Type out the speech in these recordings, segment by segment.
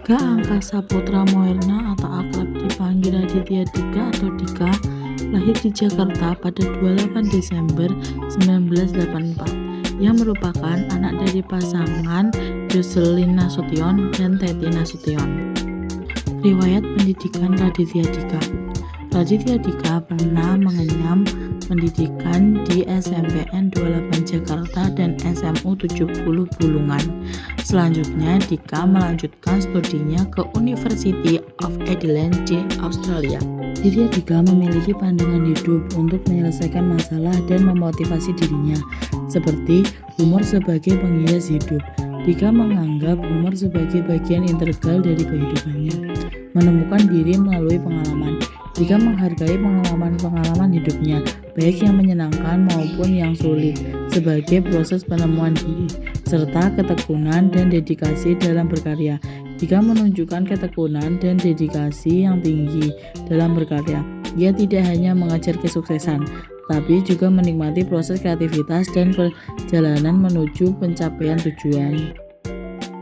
Dika Angkasa Putra Moerna atau akrab dipanggil Raditya Dika atau Dika lahir di Jakarta pada 28 Desember 1984. Ia merupakan anak dari pasangan Jocelyn Nasution dan Teti Nasution. Riwayat pendidikan Raditya Dika. Raditya Dika pernah mengenyam pendidikan di SMPN 28 Jakarta dan SMU 70 Bulungan. Selanjutnya Dika melanjutkan studinya ke University of Adelaide di Australia. Raditya Dika memiliki pandangan hidup untuk menyelesaikan masalah dan memotivasi dirinya, seperti humor sebagai penghias hidup. Dika menganggap humor sebagai bagian integral dari kehidupannya, menemukan diri melalui pengalaman. Dika menghargai pengalaman-pengalaman hidupnya, baik yang menyenangkan maupun yang sulit, sebagai proses penemuan diri, serta ketekunan dan dedikasi dalam berkarya. Dika menunjukkan ketekunan dan dedikasi yang tinggi dalam berkarya. Ia tidak hanya mengejar kesuksesan, tapi juga menikmati proses kreativitas dan perjalanan menuju pencapaian tujuan.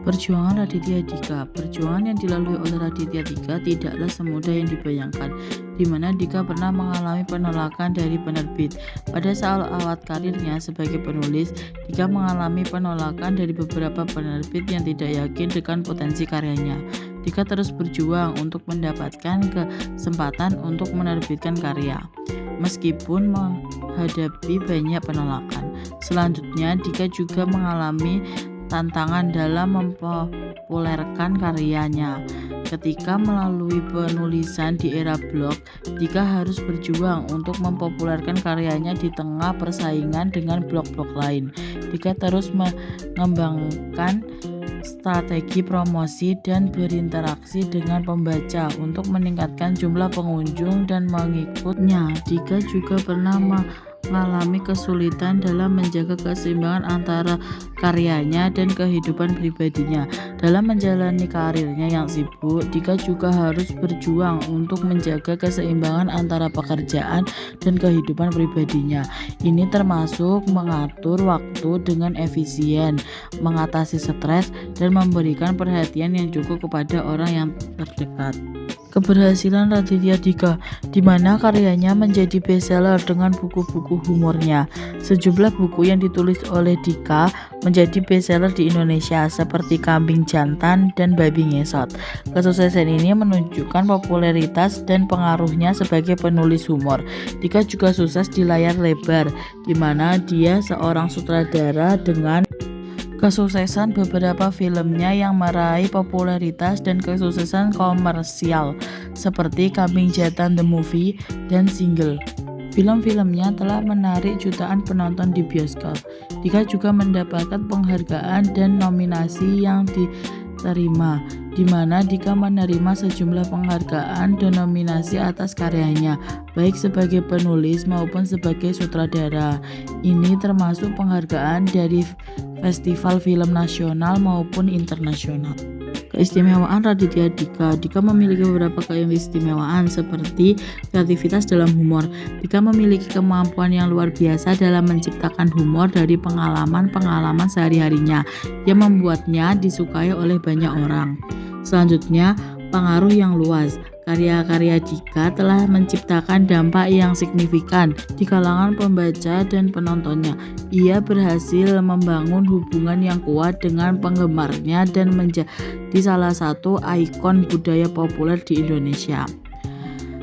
Perjuangan Raditya Dika. Perjuangan yang dilalui oleh Raditya Dika tidaklah semudah yang dibayangkan, di mana Dika pernah mengalami penolakan dari penerbit. Pada saat awal karirnya sebagai penulis, Dika mengalami penolakan dari beberapa penerbit yang tidak yakin dengan potensi karyanya. Dika terus berjuang untuk mendapatkan kesempatan untuk menerbitkan karya, meskipun menghadapi banyak penolakan. Selanjutnya, Dika juga mengalami tantangan dalam mempopulerkan karyanya. Ketika melalui penulisan di era blog, Dika harus berjuang untuk mempopulerkan karyanya di tengah persaingan dengan blog-blog lain. Dika terus mengembangkan strategi promosi dan berinteraksi dengan pembaca untuk meningkatkan jumlah pengunjung dan mengikutnya. Dika juga pernah mengalami kesulitan dalam menjaga keseimbangan antara karyanya dan kehidupan pribadinya. Dalam menjalani karirnya yang sibuk, Dika juga harus berjuang untuk menjaga keseimbangan antara pekerjaan dan kehidupan pribadinya. Ini termasuk mengatur waktu dengan efisien, mengatasi stres, dan memberikan perhatian yang cukup kepada orang yang terdekat. Keberhasilan Raditya Dika, di mana karyanya menjadi bestseller dengan buku-buku humornya. Sejumlah buku yang ditulis oleh Dika menjadi bestseller di Indonesia, seperti Kambing Jantan dan Babi Ngesot. Kesuksesan ini menunjukkan popularitas dan pengaruhnya sebagai penulis humor. Dika juga sukses di layar lebar, di mana dia seorang sutradara dengan kesuksesan beberapa filmnya yang meraih popularitas dan kesuksesan komersial, seperti Kambing Jantan The Movie dan Single. Film-filmnya telah menarik jutaan penonton di bioskop. Dika juga mendapatkan penghargaan dan nominasi yang diterima, di mana Dika menerima sejumlah penghargaan dan nominasi atas karyanya, baik sebagai penulis maupun sebagai sutradara. Ini termasuk penghargaan dari festival film nasional maupun internasional. Keistimewaan Raditya Dika. Dika memiliki beberapa keistimewaan seperti kreativitas dalam humor. Dika memiliki kemampuan yang luar biasa dalam menciptakan humor dari pengalaman-pengalaman sehari-harinya yang membuatnya disukai oleh banyak orang. Selanjutnya, pengaruh yang luas. Karya-karya Dika telah menciptakan dampak yang signifikan di kalangan pembaca dan penontonnya. Ia berhasil membangun hubungan yang kuat dengan penggemarnya dan menjadi salah satu ikon budaya populer di Indonesia.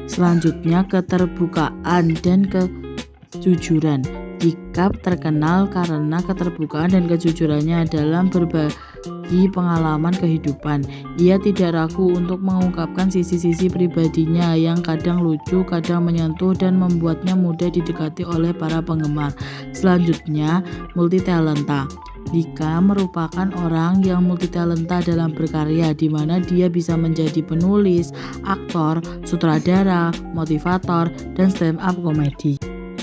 Selanjutnya, keterbukaan dan kejujuran. Dika terkenal karena keterbukaan dan kejujurannya dalam berbagi pengalaman kehidupan. Ia tidak ragu untuk mengungkapkan sisi-sisi pribadinya yang kadang lucu, kadang menyentuh, dan membuatnya mudah didekati oleh para penggemar. Selanjutnya, multitalenta. Dika merupakan orang yang multitalenta dalam berkarya, di mana dia bisa menjadi penulis, aktor, sutradara, motivator, dan stand-up komedi.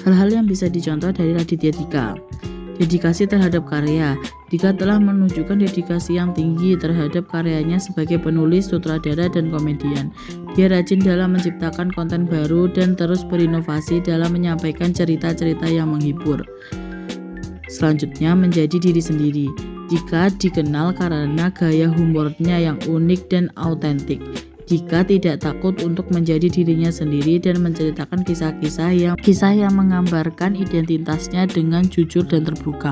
Hal-hal yang bisa dicontoh dari Raditya Dika. Dedikasi terhadap karya. Dika telah menunjukkan dedikasi yang tinggi terhadap karyanya sebagai penulis, sutradara, dan komedian. Dia rajin dalam menciptakan konten baru dan terus berinovasi dalam menyampaikan cerita-cerita yang menghibur. Selanjutnya, menjadi diri sendiri. Jika dikenal karena gaya humornya yang unik dan autentik. Jika tidak takut untuk menjadi dirinya sendiri dan menceritakan kisah yang menggambarkan identitasnya dengan jujur dan terbuka.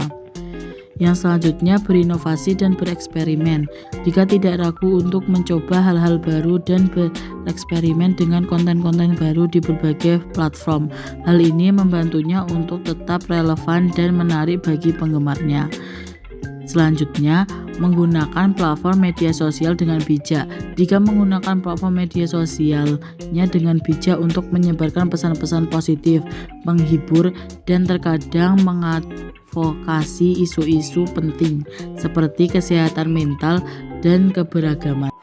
Yang selanjutnya, berinovasi dan bereksperimen. Jika tidak ragu untuk mencoba hal-hal baru dan bereksperimen dengan konten-konten baru di berbagai platform. Hal ini membantunya untuk tetap relevan dan menarik bagi penggemarnya. Selanjutnya, menggunakan platform media sosial dengan bijak. Jika menggunakan platform media sosialnya dengan bijak untuk menyebarkan pesan-pesan positif, menghibur, dan terkadang mengadvokasi isu-isu penting seperti kesehatan mental dan keberagaman.